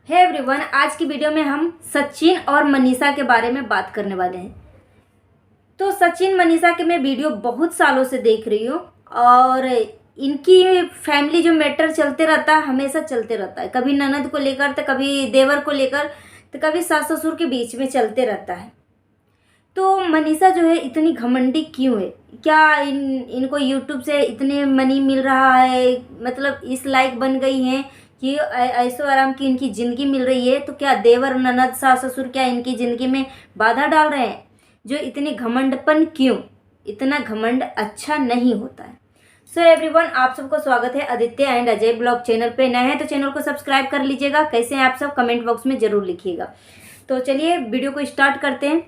Hey everyone, आज की video में हम सचिन और मनीषा के बारे में बात करने वाले हैं। तो सचिन मनीषा के मैं वीडियो बहुत सालों से देख रही हूँ और इनकी फैमिली जो मैटर चलते रहता है, हमेशा चलते रहता है। कभी ननद को लेकर तो कभी देवर को लेकर तो कभी सास ससुर के बीच में चलते रहता है। तो मनीषा जो है इतनी घमंडी क्यों है? क्या इनको यूट्यूब से इतने मनी मिल रहा है, मतलब इस लायक बन गई हैं कि ऐशो आराम की इनकी ज़िंदगी मिल रही है? तो क्या देवर ननद सास ससुर क्या इनकी ज़िंदगी में बाधा डाल रहे हैं? जो इतनी घमंडपन क्यों? इतना घमंड अच्छा नहीं होता है। सो एवरीवन, आप सबको स्वागत है Aditya and Ajay blog channel पे। नए हैं तो चैनल को सब्सक्राइब कर लीजिएगा। कैसे हैं आप सब, कमेंट बॉक्स में ज़रूर लिखिएगा। तो चलिए वीडियो को स्टार्ट करते हैं।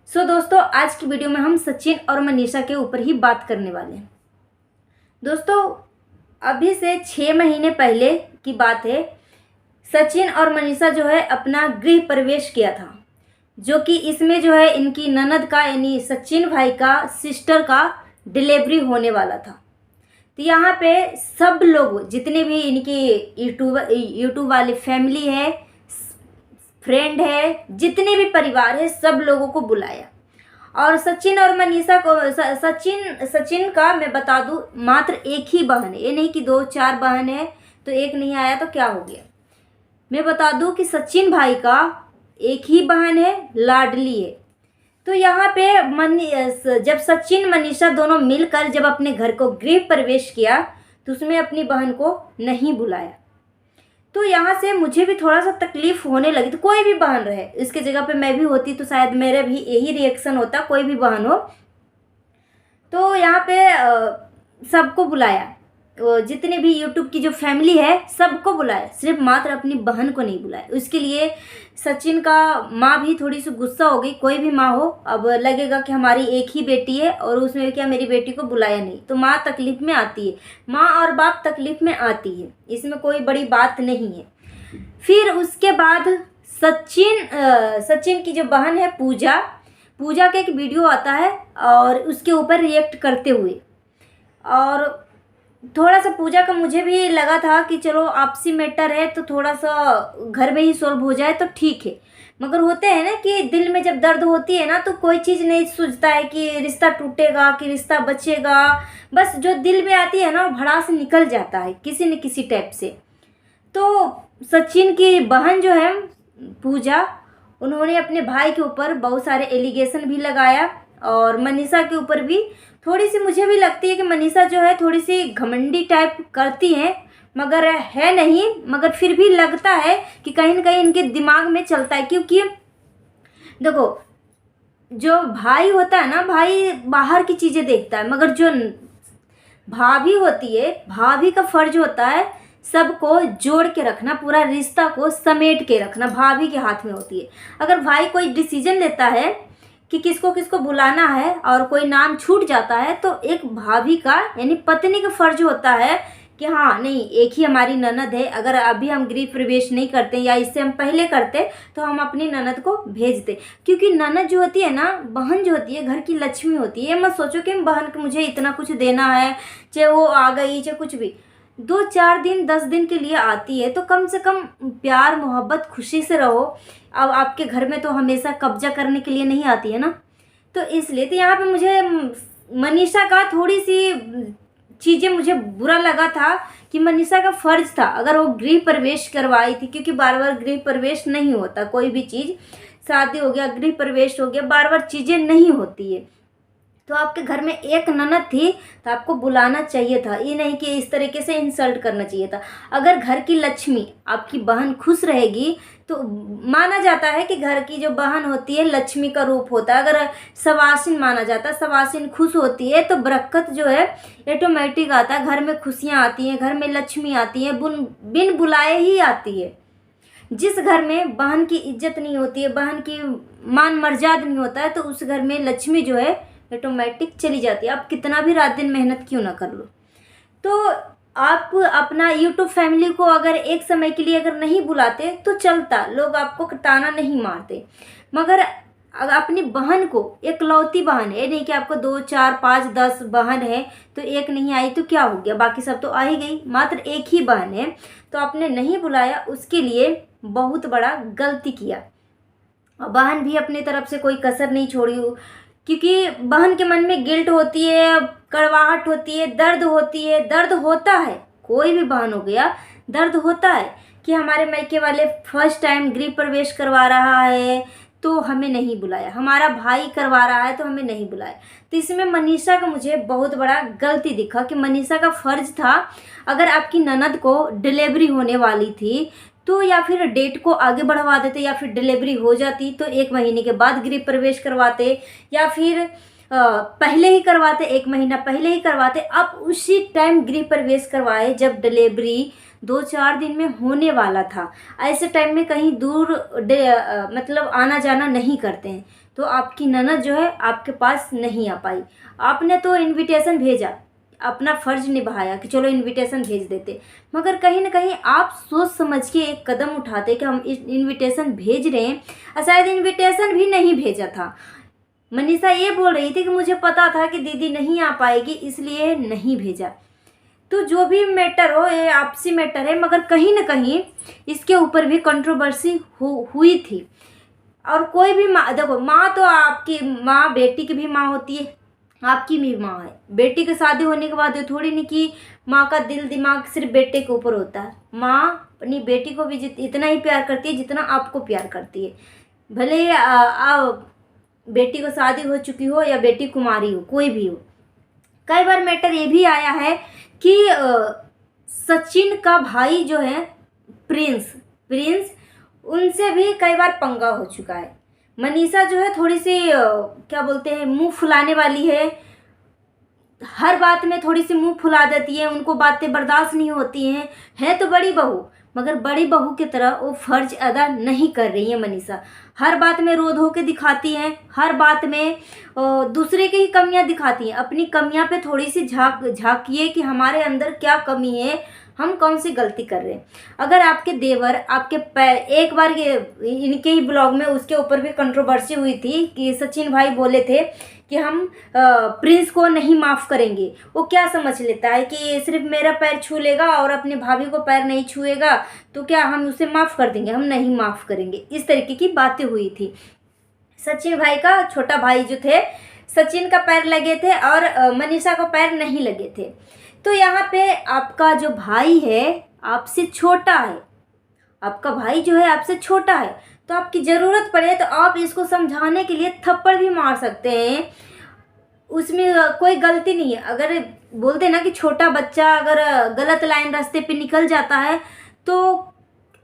सो दोस्तों, आज की वीडियो में हम सचिन और मनीषा के ऊपर ही बात करने वाले हैं। दोस्तों, अभी से 6 महीने पहले की बात है। सचिन और मनीषा जो है अपना गृह प्रवेश किया था, जो कि इसमें जो है इनकी ननद का यानी सचिन भाई का सिस्टर का डिलीवरी होने वाला था। तो यहाँ पे सब लोग, जितने भी इनकी यूट्यूब वाली फैमिली है, फ्रेंड है, जितने भी परिवार है, सब लोगों को बुलाया। और सचिन और मनीषा को सचिन का मैं बता दूं, मात्र एक ही बहन है। ये नहीं कि 2-4 बहन है तो एक नहीं आया तो क्या हो गया। मैं बता दूं कि सचिन भाई का एक ही बहन है, लाडली है। तो यहाँ पे जब सचिन मनीषा दोनों मिलकर जब अपने घर को गृह प्रवेश किया तो उसमें अपनी बहन को नहीं बुलाया। तो यहाँ से मुझे भी थोड़ा सा तकलीफ़ होने लगी। तो कोई भी बहन रहे, इसके जगह पे मैं भी होती तो शायद मेरा भी यही रिएक्शन होता, कोई भी बहन हो। तो यहाँ पे सबको बुलाया, जितने भी यूट्यूब की जो फैमिली है सबको बुलाया, सिर्फ मात्र अपनी बहन को नहीं बुलाया। उसके लिए सचिन का माँ भी थोड़ी सी गुस्सा हो गई। कोई भी माँ हो, अब लगेगा कि हमारी एक ही बेटी है और उसमें क्या मेरी बेटी को बुलाया नहीं, तो माँ तकलीफ़ में आती है, माँ और बाप तकलीफ़ में आती है, इसमें कोई बड़ी बात नहीं है। फिर उसके बाद सचिन की जो बहन है पूजा का एक वीडियो आता है और उसके ऊपर रिएक्ट करते हुए, और थोड़ा सा पूजा का मुझे भी लगा था कि चलो आपसी मैटर है तो थोड़ा सा घर में ही सॉल्व हो जाए तो ठीक है। मगर होते हैं ना कि दिल में जब दर्द होती है ना तो कोई चीज़ नहीं सूझता है कि रिश्ता टूटेगा कि रिश्ता बचेगा। बस जो दिल में आती है ना वो भड़ास निकल जाता है किसी न किसी टाइप से। तो सचिन की बहन जो है पूजा, उन्होंने अपने भाई के ऊपर बहुत सारे एलिगेशन भी लगाया और मनीषा के ऊपर भी थोड़ी सी मुझे भी लगती है कि मनीषा जो है थोड़ी सी घमंडी टाइप करती हैं, मगर है नहीं, मगर फिर भी लगता है कि कहीं ना कहीं इनके दिमाग में चलता है। क्योंकि देखो, जो भाई होता है ना, भाई बाहर की चीज़ें देखता है, मगर जो भाभी होती है, भाभी का फर्ज होता है सबको जोड़ के रखना, पूरा रिश्ता को समेट के रखना भाभी के हाथ में होती है। अगर भाई कोई डिसीजन लेता है कि किसको किसको बुलाना है और कोई नाम छूट जाता है तो एक भाभी का यानी पत्नी का फर्ज होता है कि हाँ नहीं, एक ही हमारी ननद है, अगर अभी हम गृह प्रवेश नहीं करते या इससे हम पहले करते तो हम अपनी ननद को भेजते। क्योंकि ननद जो होती है ना, बहन जो होती है, घर की लक्ष्मी होती है। मत सोचो कि बहन को मुझे इतना कुछ देना है, चाहे वो आ गई चाहे कुछ भी, 2-4 दिन 10 दिन के लिए आती है तो कम से कम प्यार मोहब्बत खुशी से रहो। अब आपके घर में तो हमेशा कब्जा करने के लिए नहीं आती है ना। तो इसलिए तो यहाँ पे मुझे मनीषा का थोड़ी सी चीज़ें मुझे बुरा लगा था कि मनीषा का फ़र्ज था अगर वो गृह प्रवेश करवाई थी, क्योंकि बार बार गृह प्रवेश नहीं होता। कोई भी चीज़, शादी हो गया, गृह प्रवेश हो गया, बार बार चीज़ें नहीं होती है। तो आपके घर में एक ननद थी तो आपको बुलाना चाहिए था, ये नहीं कि इस तरीके से इंसल्ट करना चाहिए था। अगर घर की लक्ष्मी आपकी बहन खुश रहेगी तो माना जाता है कि घर की जो बहन होती है लक्ष्मी का रूप होता है। अगर सवासिन माना जाता है, सवासिन खुश होती है तो बरकत जो है ऑटोमेटिक आता है, घर में खुशियाँ आती हैं, घर में लक्ष्मी आती है, बिन बुलाए ही आती है। जिस घर में बहन की इज्जत नहीं होती है, बहन की मान मर्यादा नहीं होता है, तो उस घर में लक्ष्मी जो है ऑटोमेटिक चली जाती है, आप कितना भी रात दिन मेहनत क्यों ना कर लो। तो आप अपना यूट्यूब फैमिली को अगर एक समय के लिए अगर नहीं बुलाते तो चलता, लोग आपको ताना नहीं मारते। मगर अगर अपनी बहन को, एकलौती बहन है, नहीं कि आपको 2-4-5-10 बहन है तो एक नहीं आई तो क्या हो गया, बाकी सब तो आ ही गई, मात्र एक ही बहन है तो आपने नहीं बुलाया, उसके लिए बहुत बड़ा गलती किया। और बहन भी अपनी तरफ से कोई कसर नहीं छोड़ी, क्योंकि बहन के मन में गिल्ट होती है, कड़वाहट होती है, दर्द होती है, दर्द होता है, कोई भी बहन हो गया, दर्द होता है कि हमारे मायके वाले फर्स्ट टाइम गृह प्रवेश करवा रहा है तो हमें नहीं बुलाया, हमारा भाई करवा रहा है तो हमें नहीं बुलाया। तो इसमें मनीषा का मुझे बहुत बड़ा गलती दिखा कि मनीषा का फ़र्ज़ था, अगर आपकी ननद को डिलीवरी होने वाली थी तो या फिर डेट को आगे बढ़वा देते, या फिर डिलीवरी हो जाती तो 1 महीने के बाद गृह प्रवेश करवाते, या फिर पहले ही करवाते, 1 महीना पहले ही करवाते। अब उसी टाइम गृह प्रवेश करवाए जब डिलीवरी 2-4 दिन में होने वाला था। ऐसे टाइम में कहीं दूर मतलब आना जाना नहीं करते हैं, तो आपकी ननद जो है आपके पास नहीं आ पाई। आपने तो इनविटेशन भेजा, अपना फ़र्ज निभाया कि चलो इनविटेशन भेज देते, मगर कहीं ना कहीं आप सोच समझ के एक कदम उठाते कि हम इनविटेशन भेज रहे हैं, और शायद इनविटेशन भी नहीं भेजा था। मनीषा ये बोल रही थी कि मुझे पता था कि दीदी नहीं आ पाएगी इसलिए नहीं भेजा। तो जो भी मैटर हो, ये आपसी मैटर है, मगर कहीं ना कहीं इसके ऊपर भी कंट्रोवर्सी हुई थी। और कोई भी माँ, देखो माँ तो आपकी माँ बेटी की भी माँ होती है, आपकी भी माँ है। बेटी की शादी होने के बाद ये थोड़ी नहीं कि माँ का दिल दिमाग सिर्फ बेटे के ऊपर होता है। माँ अपनी बेटी को भी इतना ही प्यार करती है जितना आपको प्यार करती है, भले बेटी को शादी हो चुकी हो या बेटी कुमारी हो, कोई भी हो। कई बार मैटर ये भी आया है कि सचिन का भाई जो है प्रिंस, उनसे भी कई बार पंगा हो चुका है। मनीषा जो है थोड़ी सी क्या बोलते हैं, मुंह फुलाने वाली है, हर बात में थोड़ी सी मुंह फुला देती है, उनको बातें बर्दाश्त नहीं होती हैं। है तो बड़ी बहू, मगर बड़ी बहू की तरह वो फ़र्ज अदा नहीं कर रही है मनीषा। हर बात में रो धो के दिखाती हैं, हर बात में दूसरे की ही कमियां दिखाती हैं। अपनी कमियां पे थोड़ी सी झांकिए कि हमारे अंदर क्या कमी है, हम कौन सी गलती कर रहे हैं। अगर आपके देवर आपके एक बार ये इनके ही ब्लॉग में उसके ऊपर भी कंट्रोवर्सी हुई थी कि सचिन भाई बोले थे कि हम प्रिंस को नहीं माफ़ करेंगे। वो क्या समझ लेता है कि सिर्फ मेरा पैर छू लेगा और अपने भाभी को पैर नहीं छुएगा तो क्या हम उसे माफ़ कर देंगे? हम नहीं माफ़ करेंगे। इस तरीके की बातें हुई थी। सचिन भाई का छोटा भाई जो थे, सचिन का पैर लगे थे और मनीषा को पैर नहीं लगे थे। तो यहाँ पे आपका जो भाई है आपसे छोटा है, आपका भाई जो है आपसे छोटा है, तो आपकी ज़रूरत पड़े तो आप इसको समझाने के लिए थप्पड़ भी मार सकते हैं, उसमें कोई गलती नहीं है। अगर बोलते ना कि छोटा बच्चा अगर गलत लाइन रास्ते पे निकल जाता है तो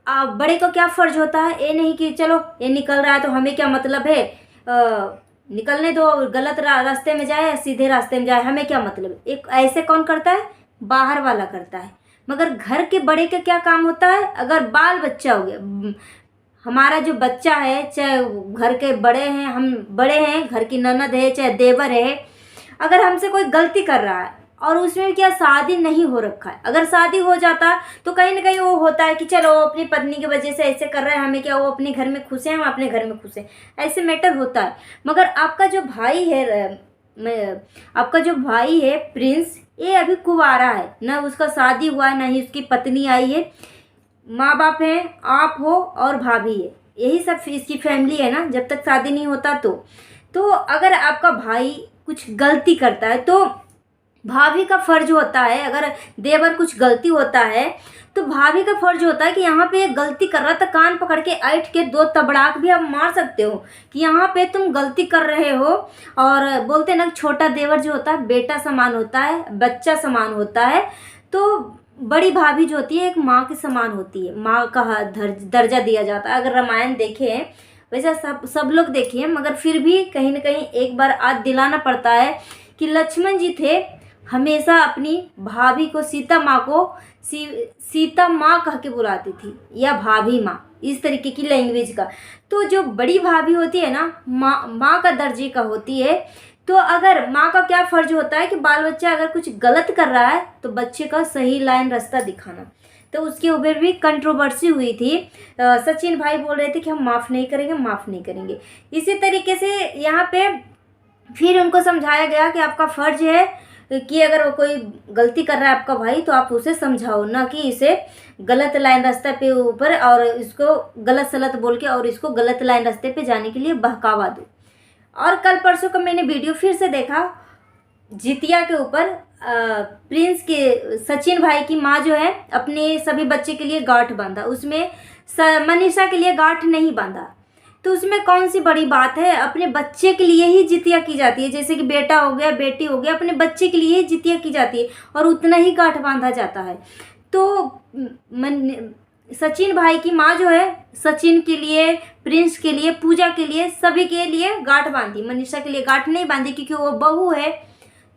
बड़े को क्या फ़र्ज होता है, ये नहीं कि चलो ये निकल रहा है तो हमें क्या मतलब है, निकलने दो, गलत रास्ते में जाए या सीधे रास्ते में जाए, हमें क्या मतलब है। एक ऐसे कौन करता है? बाहर वाला करता है। मगर घर के बड़े का क्या काम होता है? अगर बाल बच्चा हो गया, हमारा जो बच्चा है, चाहे घर के बड़े हैं, हम बड़े हैं, घर की ननद है, चाहे देवर है, अगर हमसे कोई गलती कर रहा है और उसमें क्या शादी नहीं हो रखा है, अगर शादी हो जाता तो कहीं ना कहीं वो होता है कि चलो अपनी पत्नी की वजह से ऐसे कर रहे हैं, हमें क्या, वो अपने घर में खुश हैं, हम अपने घर में खुश हैं, ऐसे मैटर होता है। मगर आपका जो भाई है प्रिंस, ये अभी कुंवारा है, ना उसका शादी हुआ है, ना ही उसकी पत्नी आई है। माँ बाप हैं, आप हो और भाभी है, यही सब इसकी फैमिली है ना, जब तक शादी नहीं होता। तो अगर आपका भाई कुछ गलती करता है तो भाभी का फ़र्ज होता है, अगर देवर कुछ गलती होता है तो भाभी का फ़र्ज होता है कि यहाँ पे एक गलती कर रहा था, कान पकड़ के ऐठ के 2 तबड़ाक भी आप मार सकते हो कि यहाँ पे तुम गलती कर रहे हो। और बोलते ना छोटा देवर जो होता है बेटा समान होता है, बच्चा समान होता है, तो बड़ी भाभी जो होती है एक माँ के समान होती है, माँ का दर्जा दिया जाता है। अगर रामायण देखें, वैसे सब लोग देखे हैं, मगर फिर भी कहीं ना कहीं एक बार आज दिलाना पड़ता है कि लक्ष्मण जी थे, हमेशा अपनी भाभी को सीता माँ को सीता माँ कह के बुलाती थी, या भाभी माँ, इस तरीके की लैंग्वेज का। तो जो बड़ी भाभी होती है ना, माँ का दर्जे का होती है। तो अगर माँ का क्या फ़र्ज होता है कि बाल बच्चा अगर कुछ गलत कर रहा है तो बच्चे का सही लाइन रास्ता दिखाना। तो उसके ऊपर भी कंट्रोवर्सी हुई थी। सचिन भाई बोल रहे थे कि हम माफ़ नहीं करेंगे, माफ़ नहीं करेंगे। इसी तरीके से यहाँ पे फिर उनको समझाया गया कि आपका फ़र्ज है कि अगर वो कोई गलती कर रहा है आपका भाई तो आप उसे समझाओ, ना कि इसे गलत लाइन रास्ते पे ऊपर और इसको गलत सलत बोल के और इसको गलत लाइन रास्ते पे जाने के लिए बहकावा दूँ। और कल परसों का मैंने वीडियो फिर से देखा जितिया के ऊपर, प्रिंस के सचिन भाई की माँ जो है अपने सभी बच्चे के लिए गांठ बांधा, उसमें मनीषा के लिए गांठ नहीं बांधा। तो उसमें कौन सी बड़ी बात है? अपने बच्चे के लिए ही जितिया की जाती है, जैसे कि बेटा हो गया बेटी हो गया, अपने बच्चे के लिए ही जितिया की जाती है और उतना ही गांठ बांधा जाता है। तो सचिन भाई की माँ जो है सचिन के लिए, प्रिंस के लिए, पूजा के लिए, सभी के लिए गांठ बांधी, मनीषा के लिए गांठ नहीं बांधी क्योंकि वो बहू है।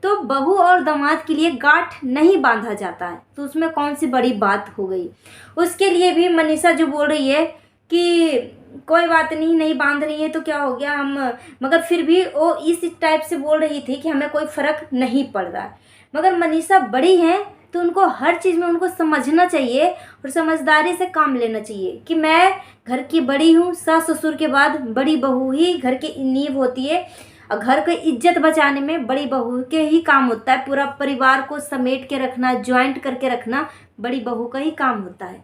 तो बहू और दामाद के लिए गांठ नहीं बांधा जाता है, तो उसमें कौन सी बड़ी बात हो गई? उसके लिए भी मनीषा जो बोल रही है कि कोई बात नहीं, नहीं बांध रही है तो क्या हो गया हम, मगर फिर भी वो इस टाइप से बोल रही थी कि हमें कोई फ़र्क नहीं पड़ रहा है। मगर मनीषा बड़ी हैं तो उनको हर चीज़ में उनको समझना चाहिए और समझदारी से काम लेना चाहिए कि मैं घर की बड़ी हूँ, सास ससुर के बाद बड़ी बहू ही घर की नींव होती है और घर की इज्जत बचाने में बड़ी बहू के ही काम होता है। पूरा परिवार को समेट के रखना, ज्वाइंट करके रखना बड़ी बहू का ही काम होता है।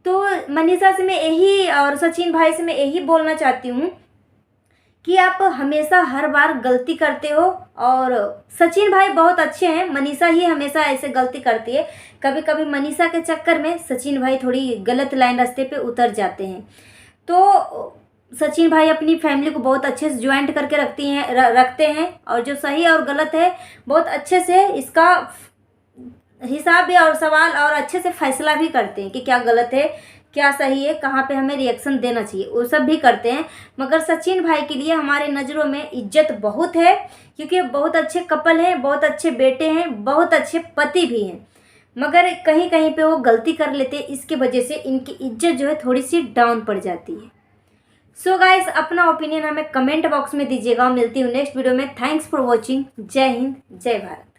तो मनीषा से मैं यही और सचिन भाई से मैं यही बोलना चाहती हूँ कि आप हमेशा हर बार गलती करते हो। और सचिन भाई बहुत अच्छे हैं, मनीषा ही हमेशा ऐसे गलती करती है। कभी कभी मनीषा के चक्कर में सचिन भाई थोड़ी गलत लाइन रास्ते पे उतर जाते हैं। तो सचिन भाई अपनी फैमिली को बहुत अच्छे से ज्वाइंट करके रखते हैं और जो सही और गलत है बहुत अच्छे से इसका हिसाब भी और सवाल और अच्छे से फैसला भी करते हैं कि क्या गलत है, क्या सही है, कहाँ पे हमें रिएक्शन देना चाहिए, वो सब भी करते हैं। मगर सचिन भाई के लिए हमारे नज़रों में इज्जत बहुत है क्योंकि बहुत अच्छे कपल हैं, बहुत अच्छे बेटे हैं, बहुत अच्छे पति भी हैं। मगर कहीं कहीं पे वो गलती कर लेते हैं, इसके वजह से इनकी इज्जत जो है थोड़ी सी डाउन पड़ जाती है। सो गाइस, अपना ओपिनियन हमें कमेंट बॉक्स में दीजिएगा। मिलती हूँ नेक्स्ट वीडियो में। Thanks for watching. जय हिंद, जय भारत।